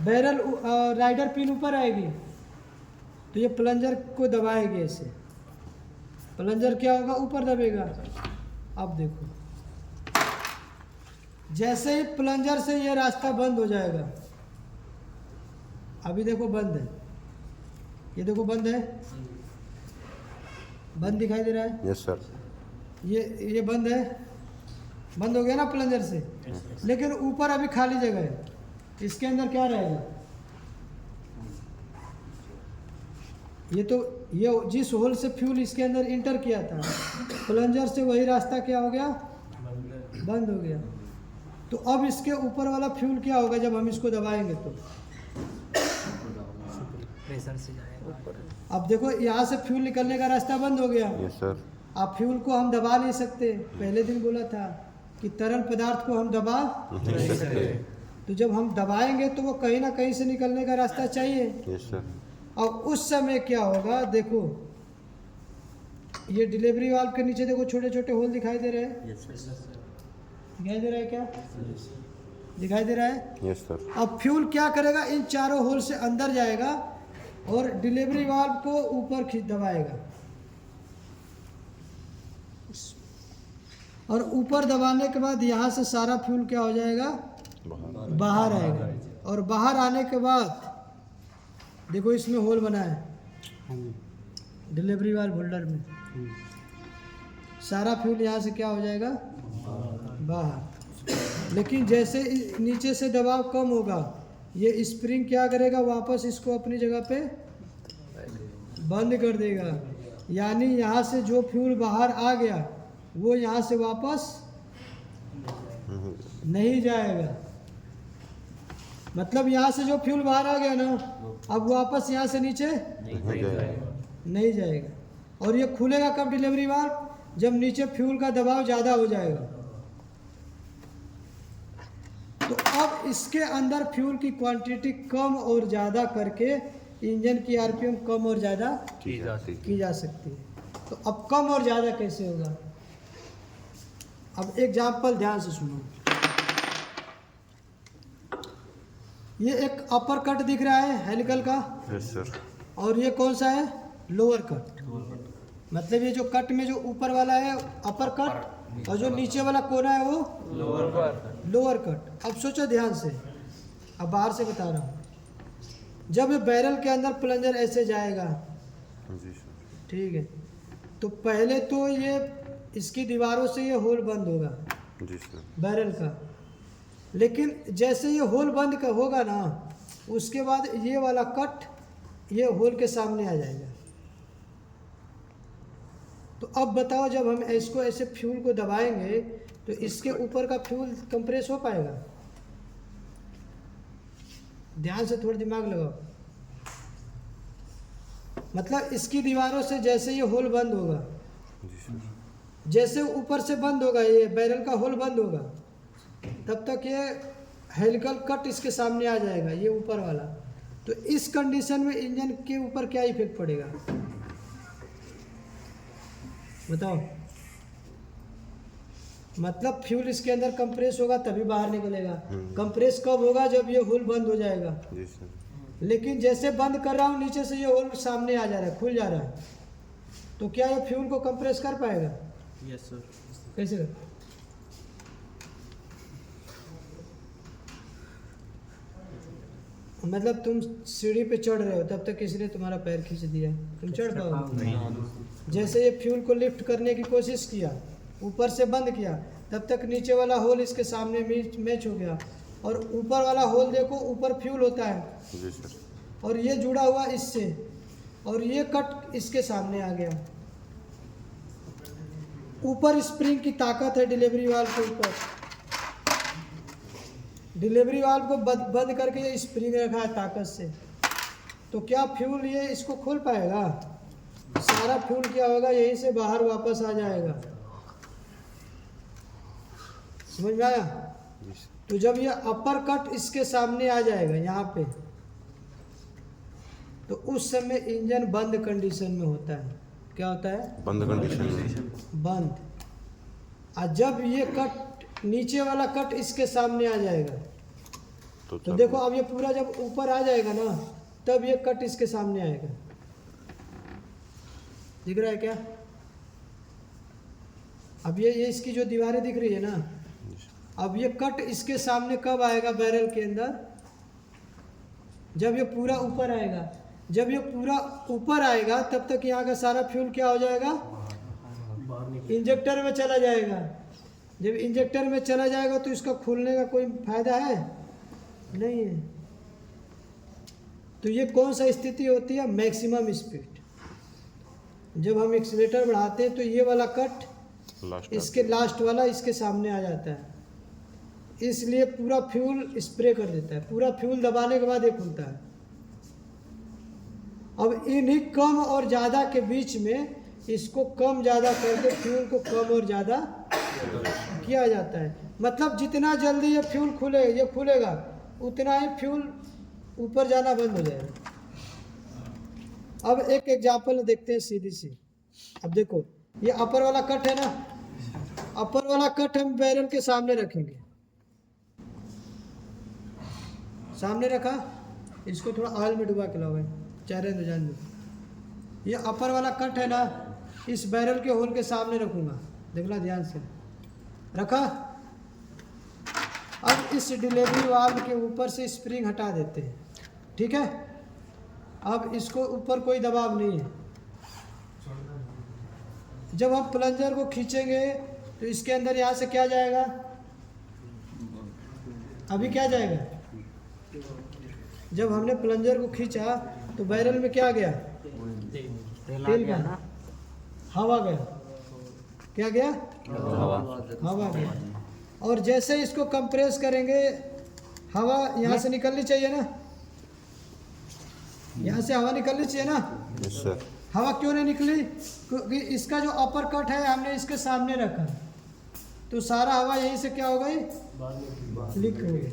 Barrel rider pin ऊपर आएगी तो ये प्लंजर को दबाएगी ऐसे, प्लंजर क्या होगा ऊपर दबेगा। अब देखो जैसे ही प्लंजर से ये रास्ता बंद हो जाएगा, अभी देखो बंद है, ये देखो बंद है, बंद दिखाई दे रहा है। Yes sir. ये बंद है, बंद हो गया ना प्लंजर से। लेकिन ऊपर अभी खाली जगह है, इसके अंदर क्या रहेगा? ये जिस होल से फ्यूल इसके अंदर इंटर किया था, प्लंजर से वही रास्ता क्या हो गया? बंद हो गया। तो अब इसके ऊपर वाला फ्यूल क्या होगा जब हम इसको दबाएंगे तो? प्रेशर से जाएगा ऊपर। अब देखो यहाँ से फ्यूल निकलने का रास्ता बंद हो गया। Yes sir. अब फ्यूल को हम दबा नहीं सकते, पहले दिन बोला था कि तरल पदार्थ को हम दबा नहीं सकते। तो जब हम दबाएंगे तो वो कहीं ना कहीं से निकलने का रास्ता चाहिए। Yes sir. और उस समय क्या होगा? देखो ये डिलीवरी वाल्व के नीचे देखो छोटे छोटे होल दिखाई दे रहे हैं, दिखाई दे रहा है क्या? दिखाई दे रहा है। Yes sir. अब फ्यूल क्या करेगा? इन चारों होल से अंदर जाएगा और डिलीवरी वाल्व को ऊपर खींच दबाएगा, और ऊपर दबाने के बाद यहाँ से सारा फ्यूल क्या हो जाएगा? बाहर आएगा। और बाहर आने के बाद देखो इसमें होल बना है डिलीवरी वाल्व होल्डर में, सारा फ्यूल यहाँ से क्या हो जाएगा? बाहर। लेकिन जैसे नीचे से दबाव कम होगा, ये स्प्रिंग क्या करेगा? वापस इसको अपनी जगह पे बंद कर देगा। यानी यहाँ से जो फ्यूल बाहर आ गया वो यहाँ से वापस नहीं जाएगा। मतलब यहाँ से जो फ्यूल बाहर आ गया ना, अब वापस यहाँ से नीचे नहीं जाएगा। और ये खुलेगा कब डिलीवरी वाल्व? जब नीचे फ्यूल का दबाव ज़्यादा हो जाएगा। तो अब इसके अंदर फ्यूल की क्वांटिटी कम और ज़्यादा करके इंजन की आरपीएम कम और ज़्यादा की जा सकती है। तो अब कम और ज़्यादा कैसे होगा? अब एग्जाम्पल ध्यान से सुनो। ये एक अपर कट दिख रहा है हेलिकल का। Yes sir. और ये कौन सा है? Lower cut. मतलब ये जो कट में जो ऊपर वाला है अपर कट, और जो नीचे वाला कोना है वो लोअर कट। अब सोचो ध्यान से, अब बाहर से बता रहा हूँ। जब ये बैरल के अंदर प्लंजर ऐसे जाएगा, जी सर। ठीक है, तो पहले तो ये इसकी दीवारों से ये होल बंद होगा जी सर। बैरल का। लेकिन जैसे ये होल बंद का होगा ना, उसके बाद ये वाला कट ये होल के सामने आ जाएगा। तो अब बताओ जब हम इसको ऐसे फ्यूल को दबाएंगे तो इसके ऊपर का फ्यूल कंप्रेस हो पाएगा? ध्यान से थोड़ा दिमाग लगाओ। मतलब इसकी दीवारों से जैसे ये होल बंद होगा, जी सर। जैसे ऊपर से बंद होगा, ये बैरल का होल बंद होगा, तब तक ये हेलिकल कट इसके सामने आ जाएगा, ये ऊपर वाला। तो इस कंडीशन में इंजन के ऊपर क्या इफेक्ट पड़ेगा बताओ? मतलब फ्यूल इसके अंदर कंप्रेस होगा तभी बाहर निकलेगा। कंप्रेस कब होगा? जब ये होल बंद हो जाएगा। जी सर। लेकिन जैसे बंद कर रहा हूँ नीचे से ये होल सामने आ जा रहा है, खुल जा रहा है, तो क्या ये फ्यूल को कंप्रेस कर पाएगा? Yes sir. कैसे कर? मतलब तुम सीढ़ी पे चढ़ रहे हो तब तक किसी ने तुम्हारा पैर खींच दिया, तुम चढ़ पाओगे? जैसे ये फ्यूल को लिफ्ट करने की कोशिश किया, ऊपर से बंद किया, तब तक नीचे वाला होल इसके सामने मैच हो गया। और ऊपर वाला होल देखो, ऊपर फ्यूल होता है जी सर। और ये जुड़ा हुआ इससे, और ये कट इसके सामने आ गया। ऊपर स्प्रिंग की ताकत है डिलीवरी वाल्व के ऊपर। डिलीवरी वाल्व को बंद करके ये स्प्रिंग रखा है ताकत से। तो क्या फ्यूल ये इसको खोल पाएगा? सारा फ्यूल क्या होगा? यहीं से बाहर वापस आ जाएगा। समझ में आया? तो जब ये अपर कट इसके सामने आ जाएगा यहाँ पे, तो उस समय इंजन बंद कंडीशन में होता है। क्या होता है? बंद कंडीशन में। बंद। और जब ये कट नीचे वाला कट इसके सामने आ जाएगा तो देखो अब ये पूरा जब ऊपर आ जाएगा ना, तब ये कट इसके सामने आएगा। दिख रहा है क्या? अब ये इसकी जो दीवारें दिख रही है ना, अब ये कट इसके सामने कब आएगा बैरल के अंदर? जब ये पूरा ऊपर आएगा। जब ये पूरा ऊपर आएगा तब तक यहाँ का सारा फ्यूल क्या हो जाएगा? इंजेक्टर में चला जाएगा। जब इंजेक्टर में चला जाएगा तो इसका खुलने का कोई फायदा है नहीं है। तो ये कौन सा स्थिति होती है? Maximum speed. जब हम एक्सीलरेटर बढ़ाते हैं तो ये वाला कट इसके लास्ट वाला इसके सामने आ जाता है, इसलिए पूरा फ्यूल स्प्रे कर देता है। पूरा फ्यूल दबाने के बाद ये खुलता है। अब इन्हीं कम और ज़्यादा के बीच में इसको कम ज़्यादा करके फ्यूल को कम और ज़्यादा किया जाता है। मतलब जितना जल्दी ये फ्यूल खुलेगा उतना ही फ्यूल ऊपर जाना बंद हो जाएगा। अब एक एग्जांपल देखते हैं सीधी सी। अब देखो ये अपर वाला कट है ना, अपर वाला कट हम बैरल के सामने रखेंगे। सामने रखा, इसको थोड़ा ऑयल में डुबा के लाओ भाई, चारे न जान दो। ये अपर वाला कट है ना, इस बैरल के होल के सामने रखूंगा। देखना ध्यान से, रखा। अब इस डिलीवरी वाल्व के ऊपर से स्प्रिंग हटा देते हैं, ठीक है। अब इसको ऊपर कोई दबाव नहीं है। जब हम प्लंजर को खींचेंगे तो इसके अंदर यहाँ से क्या जाएगा? अभी क्या जाएगा? जब हमने प्लंजर को खींचा तो बैरल में क्या गया? तेल गया ना, हवा गया। क्या गया? हवा गया। और जैसे इसको कंप्रेस करेंगे, हवा यहाँ से निकलनी चाहिए ना, यहाँ से हवा निकलनी चाहिए ना। Yes sir. हवा क्यों नहीं निकली? क्योंकि इसका जो अपर कट है हमने इसके सामने रखा, तो सारा हवा यहीं से क्या हो गई? लीक हो गई।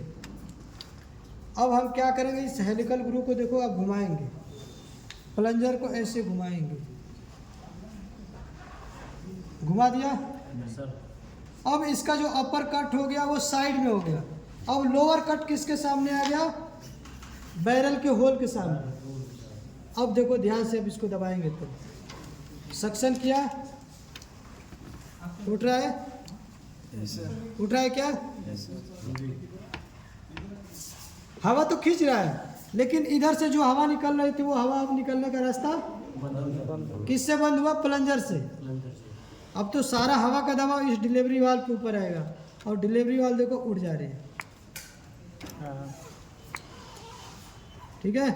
अब हम क्या करेंगे? इस हेलिकल ग्रू को देखो, अब घुमाएंगे, प्लंजर को ऐसे घुमाएंगे। घुमा दिया। अब इसका जो अपर कट हो गया वो साइड में हो गया। अब लोअर कट किसके सामने आ गया? बैरल के होल के सामने। अब देखो ध्यान से, अब इसको दबाएंगे तो सक्शन किया, उठ रहा है? उठ रहा है क्या? हवा तो खींच रहा है, लेकिन इधर से जो हवा निकल रही थी वो हवा अब निकलने का रास्ता किससे बंद हुआ? प्लंजर से। अब तो सारा हवा का दबाव इस डिलीवरी वाल्व के ऊपर आएगा, और डिलीवरी वाल्व देखो उड़ जा रही है। ठीक है।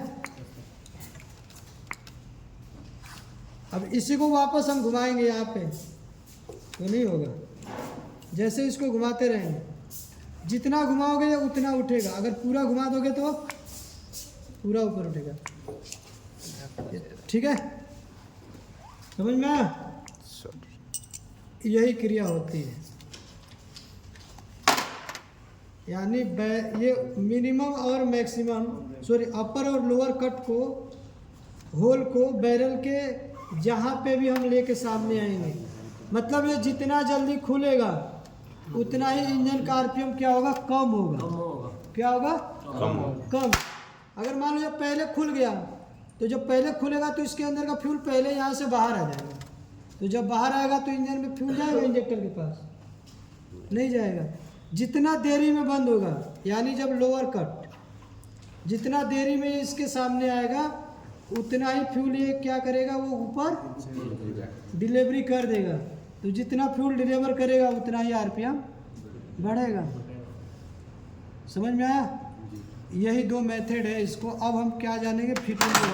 अब इसी को वापस हम घुमाएंगे यहाँ पे, तो नहीं होगा। जैसे इसको घुमाते रहेंगे, जितना घुमाओगे उतना उठेगा। अगर पूरा घुमा दोगे तो पूरा ऊपर उठेगा। ठीक है, समझ में आया? यही क्रिया होती है। यानी ये मिनिमम और मैक्सिमम, सॉरी, अपर और लोअर कट को, होल को बैरल के जहाँ पे भी हम लेके सामने आएंगे, मतलब ये जितना जल्दी खुलेगा उतना ही इंजन का आरपीएम क्या होगा? कम होगा। क्या होगा? कम। अगर मान लो जब पहले खुल गया, तो जब पहले खुलेगा तो इसके अंदर का फ्यूल पहले यहाँ से बाहर आ जाएगा। तो जब बाहर आएगा तो इंजन में फ्यूल जाएगा इंजेक्टर के पास? नहीं जाएगा। जितना देरी में बंद होगा, यानी जब लोअर कट जितना देरी में इसके सामने आएगा उतना ही फ्यूल ये क्या करेगा? वो ऊपर डिलीवरी कर देगा। तो जितना फ्यूल डिलीवर करेगा उतना ही आरपीएम बढ़ेगा। समझ में आया? यही दो मेथड है इसको। अब हम क्या जानेंगे? फिटिंग के बारे में।